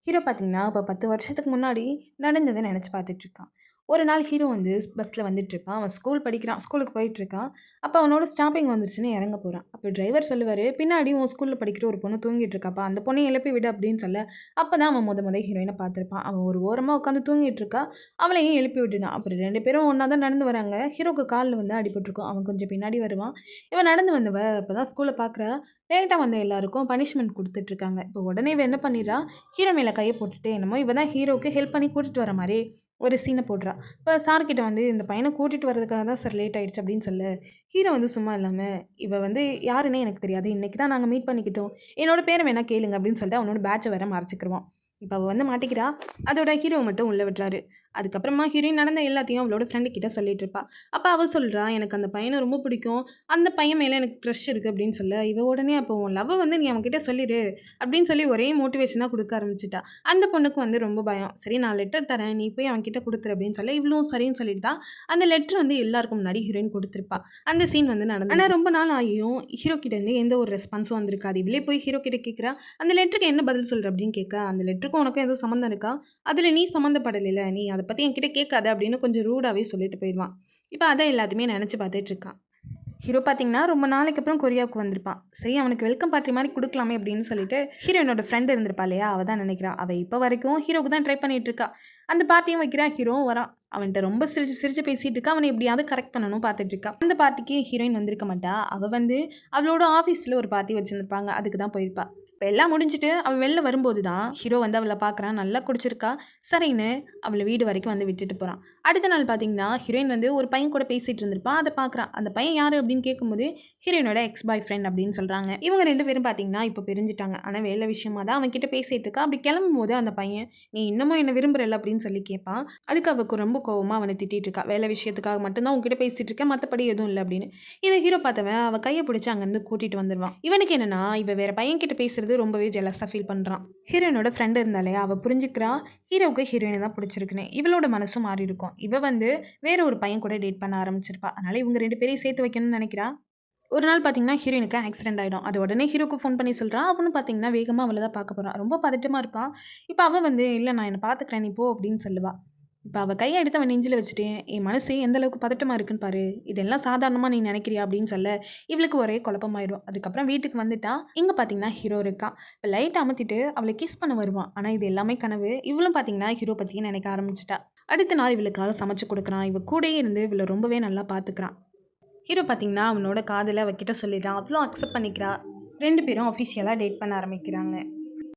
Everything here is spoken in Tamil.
ஹீரோ பார்த்தீங்கன்னா, இப்போ 10 வருஷத்துக்கு முன்னாடி நடந்தத நெனச்சு பார்த்துட்ருக்கான். ஒரு நாள் ஹீரோ வந்து பஸ்ல வந்துட்டுருப்பான். அவன் ஸ்கூல் படிக்கிறான். ஸ்கூலுக்கு போயிட்டுருக்கான். அப்போ அவனோட ஸ்டாப்பிங் வந்துருச்சுன்னு இறங்க போறான். அப்போ டிரைவர் சொல்லுவாரு, "பின்னாடி உன் ஸ்கூல்ல படிக்கிற ஒரு பொண்ணு தூங்கிட்டு இருக்காப்பா. அந்த பொண்ணையும் எழுப்பி விடு" அப்படின்னு சொல்ல, அப்பதான் அவன் மொத ஹீரோயின பார்த்துருப்பான். அவன் ஒரு ஓரமா உட்காந்து தூங்கிட்டு இருக்கா. அவளையும் எழுப்பி விட்டுடான். அப்புறம் 2 பேரும் ஒண்ணா தான் நடந்து வராங்க. ஹீரோக்கு கால்ல வந்து அடிபட்டுருக்கும். அவன் கொஞ்சம் பின்னாடி வருவான். இவன் நடந்து வந்தவ அப்பதான் ஸ்கூல்ல பார்க்குறா. லேட்டா வந்த எல்லாருக்கும் பனிஷ்மென்ட் குடுத்துட்டுருக்காங்க. இப்போ உடனே இவ என்ன பண்ணிறா, ஹீரோ மேல கைய போட்டுட்டு, என்னமோ இவ தான் ஹீரோவுக்கு ஹெல்ப் பண்ணி கூட்டிட்டு வர மாரி ஒரு சீன போடுறா. இப்ப சார் கிட்ட வந்து, "இந்த பையன கூட்டிட்டு வரதுக்காக தான் சார் லேட் ஆயிடுச்சு" அப்படின்னு சொல்ல, ஹீரோ வந்து சும்மா இல்லாம, "இவ வந்து யாருன்னே எனக்கு தெரியாது. இன்னைக்கு தான் நாங்க மீட் பண்ணிக்கிட்டோம். என்னோட பேர வேணா கேளுங்க" அப்படின்னு சொல்லிட்டு அவனோட பேட்ச வேற மறைச்சுக்கிருவான். இப்ப அவ வந்து மாட்டிக்கிறா. அதோட ஹீரோவ மட்டும் உள்ள விடுறாரு. அதுக்கப்புறமா ஹீரோயின் நடந்த எல்லாத்தையும் அவளோட ஃப்ரெண்டு கிட்ட சொல்லிட்டு இருப்பா. அப்ப அவ சொல்றா, "எனக்கு அந்த பையன ரொம்ப பிடிக்கும். அந்த பையன் மேல எனக்கு க்ரஷ் இருக்கு" அப்படின்னு சொல்ல, இவ உடனே, "அப்போ உன் லவ்வ வந்து நீ அவன்கிட்ட சொல்லிரு" அப்படின்னு சொல்லி ஒரே மோட்டிவேஷனா குடுக்க ஆரம்பிச்சுட்டா. அந்த பொண்ணுக்கு வந்து ரொம்ப பயம். சரி நான் லெட்டர் தரேன். நீ போய் அவன்கிட்ட குடுத்துரு அப்படின்னு சொல்ல, இவளும் சரின்னு சொல்லிட்டு தான் அந்த லெட்டர் வந்து எல்லாருக்கும் முன்னாடி ஹீரோயின் குடுத்துருப்பா. அந்த சீன் வந்து நடந்தது. ஆனா ரொம்ப நாள் ஆகியும் ஹீரோ கிட்ட இருந்து எந்த ஒரு ரெஸ்பான்ஸும் வந்திருக்காது. இவளே போய் ஹீரோ கிட்ட கேட்கிறா, "அந்த லெட்டருக்கு என்ன பதில் சொல்ற?" அப்படின்னு கேட்க, "அந்த லெட்டருக்கும் உனக்கும் ஏதோ சம்மந்தம் இருக்கா? அதுல நீ சம்மந்தப்படலைல. நீ அத பத்தி என்கிட்ட கேட்காத" அப்படின்னு கொஞ்சம் ரூடாவே சொல்லிட்டு போயிருவான். இப்ப அத எல்லாத்தையுமே நெனச்சு பார்த்துட்டு இருக்கா. ஹீரோ பார்த்தீங்கன்னா, ரொம்ப நாளைக்கு அப்புறம் கொரியாவுக்கு வந்திருப்பான். சரி அவனுக்கு வெல்கம் பார்ட்டி மாரி குடுக்கலாமே அப்படின்னு சொல்லிட்டு, ஹீரோயினோட ஃப்ரெண்ட் இருந்திருப்பா இல்லையா? அவ தான் நெனைக்கிறா. அவ இப்ப வரைக்கும் ஹீரோவுக்கு தான் ட்ரை பண்ணிட்டு இருக்கா. அந்த பார்ட்டியும் வைக்கிறா, ஹீரோவும் வரான். அவன்ட்ட ரொம்ப சிரிச்சு சிரிச்சு பேசிட்டு இருக்கா. அவன எப்படியாவது கரெக்ட் பண்ணணும்னு பார்த்துட்டு இருக்கா. அந்த பார்ட்டிக்கு ஹீரோயின் வந்திருக்க மாட்டா. அவ வந்து அவளோட ஆஃபீஸ்ல ஒரு பார்ட்டி வச்சிருந்திருப்பாங்க. அதுக்கு தான் போயிருப்பா. இப்ப எல்லாம் முடிஞ்சுட்டு அவ வெளில வரும்போது தான் ஹீரோ வந்து அவள பார்க்குறான். நல்லா குடிச்சிருக்கா. சரின்னு அவள வீடு வரைக்கும் வந்து விட்டுட்டு போறான். அடுத்த நாள் பார்த்தீங்கன்னா, ஹீரோயின் வந்து ஒரு பையன் கூட பேசிட்டு இருந்திருப்பா. அத பார்க்குறா. அந்த பையன் யாரு அப்படின்னு கேட்கும்போது, ஹீரோயினோட எக்ஸ் பாய் ஃப்ரெண்ட் அப்படின்னு சொல்றாங்க. இவங்க 2 பேரும் பார்த்தீங்கன்னா, இப்போ பிரிஞ்சுட்டாங்க. ஆனா வேலை விஷயமா தான் அவன் கிட்ட பேசிட்டு இருக்கா. அப்படி கிளம்பும்போது அந்த பையன், "நீ இன்னமும் என்ன விரும்புறல்ல?" அப்படின்னு சொல்லி கேட்பான். அதுக்கு அவ ரொம்ப கோவமா அவன திட்டிட்டு இருக்கா. "வேலை விஷயத்துக்காக மட்டும் தான் உன்கிட்ட பேசிட்டு இருக்கேன். மத்தபடி எதுவும் இல்ல" அப்படின்னு. இத ஹீரோ பார்த்தவன் அவ கைய பிடிச்சு அங்கருந்து கூட்டிட்டு வந்துருவான். இவனுக்கு என்னன்னா, இவ வேற பையன் கிட்ட பேசுறது ரொம்பவே ஜெலஸா ஃபீல் பண்றான். ஹீரோயினோட ஃப்ரெண்ட் இருந்தாலே அவ புரிஞ்சுக்கிறா. ஹீரோவுக்கு ஹீரோயின தான் பிடிச்சிருக்குன்னு. இவளோட மனசும் மாறி இருக்கும். இவ வந்து வேற ஒரு பையன் கூட டேட் பண்ண ஆரம்பிச்சிருப்பா. அதனால இவங்க 2 பேரையும் சேர்த்து வைக்கணும்னு நினைக்கிறா. ஒரு நாள் பார்த்தீங்கன்னா, ஹீரோயினுக்கு ஆக்சிடென்ட் ஆயிடும். அது உடனே ஹீரோக்கு ஃபோன் பண்ணி சொல்றா. அவனும் பார்த்தீங்கன்னா, வேகமா அவள தான் பார்க்க போறான். ரொம்ப பதட்டமா இருப்பான். இப்ப அவ வந்து, "இல்ல நான் என்ன பார்த்துக்கிறேன். நீ போ" அப்படின்னு சொல்லுவா. இப்ப அவ கைய எடுத்து அவன் நெஞ்சில வச்சுட்டு, "என் மனசு எந்த அளவுக்கு பதட்டமா இருக்குன்னு பாரு. இதெல்லாம் சாதாரணமா நீ நினைக்கிறியா?" அப்படின்னு சொல்ல, இவளுக்கு ஒரே குழப்பமாயிரும். அதுக்கப்புறம் வீட்டுக்கு வந்துட்டா. இங்க பார்த்தீங்கன்னா, ஹீரோ இருக்கான். இப்ப லைட்ட அமத்திட்டு அவள கிஸ் பண்ண வருவான். ஆனா இது எல்லாமே கனவு. இவளும் பார்த்தீங்கன்னா, ஹீரோ பத்தியே நினைக்க ஆரம்பிச்சுட்டா. அடுத்த நாள் இவளுக்காக சமைச்சு குடுக்குறான். இவ கூடயே இருந்து இவள ரொம்பவே நல்லா பார்த்துக்கிறான். ஹீரோ பார்த்தீங்கன்னா, அவனோட காதல அவகிட்ட சொல்லிடுறான். அவளும் அக்செப்ட் பண்ணிக்கிறா. 2 பேரும் அஃபிஷியலா டேட் பண்ண ஆரம்பிக்கிறாங்க.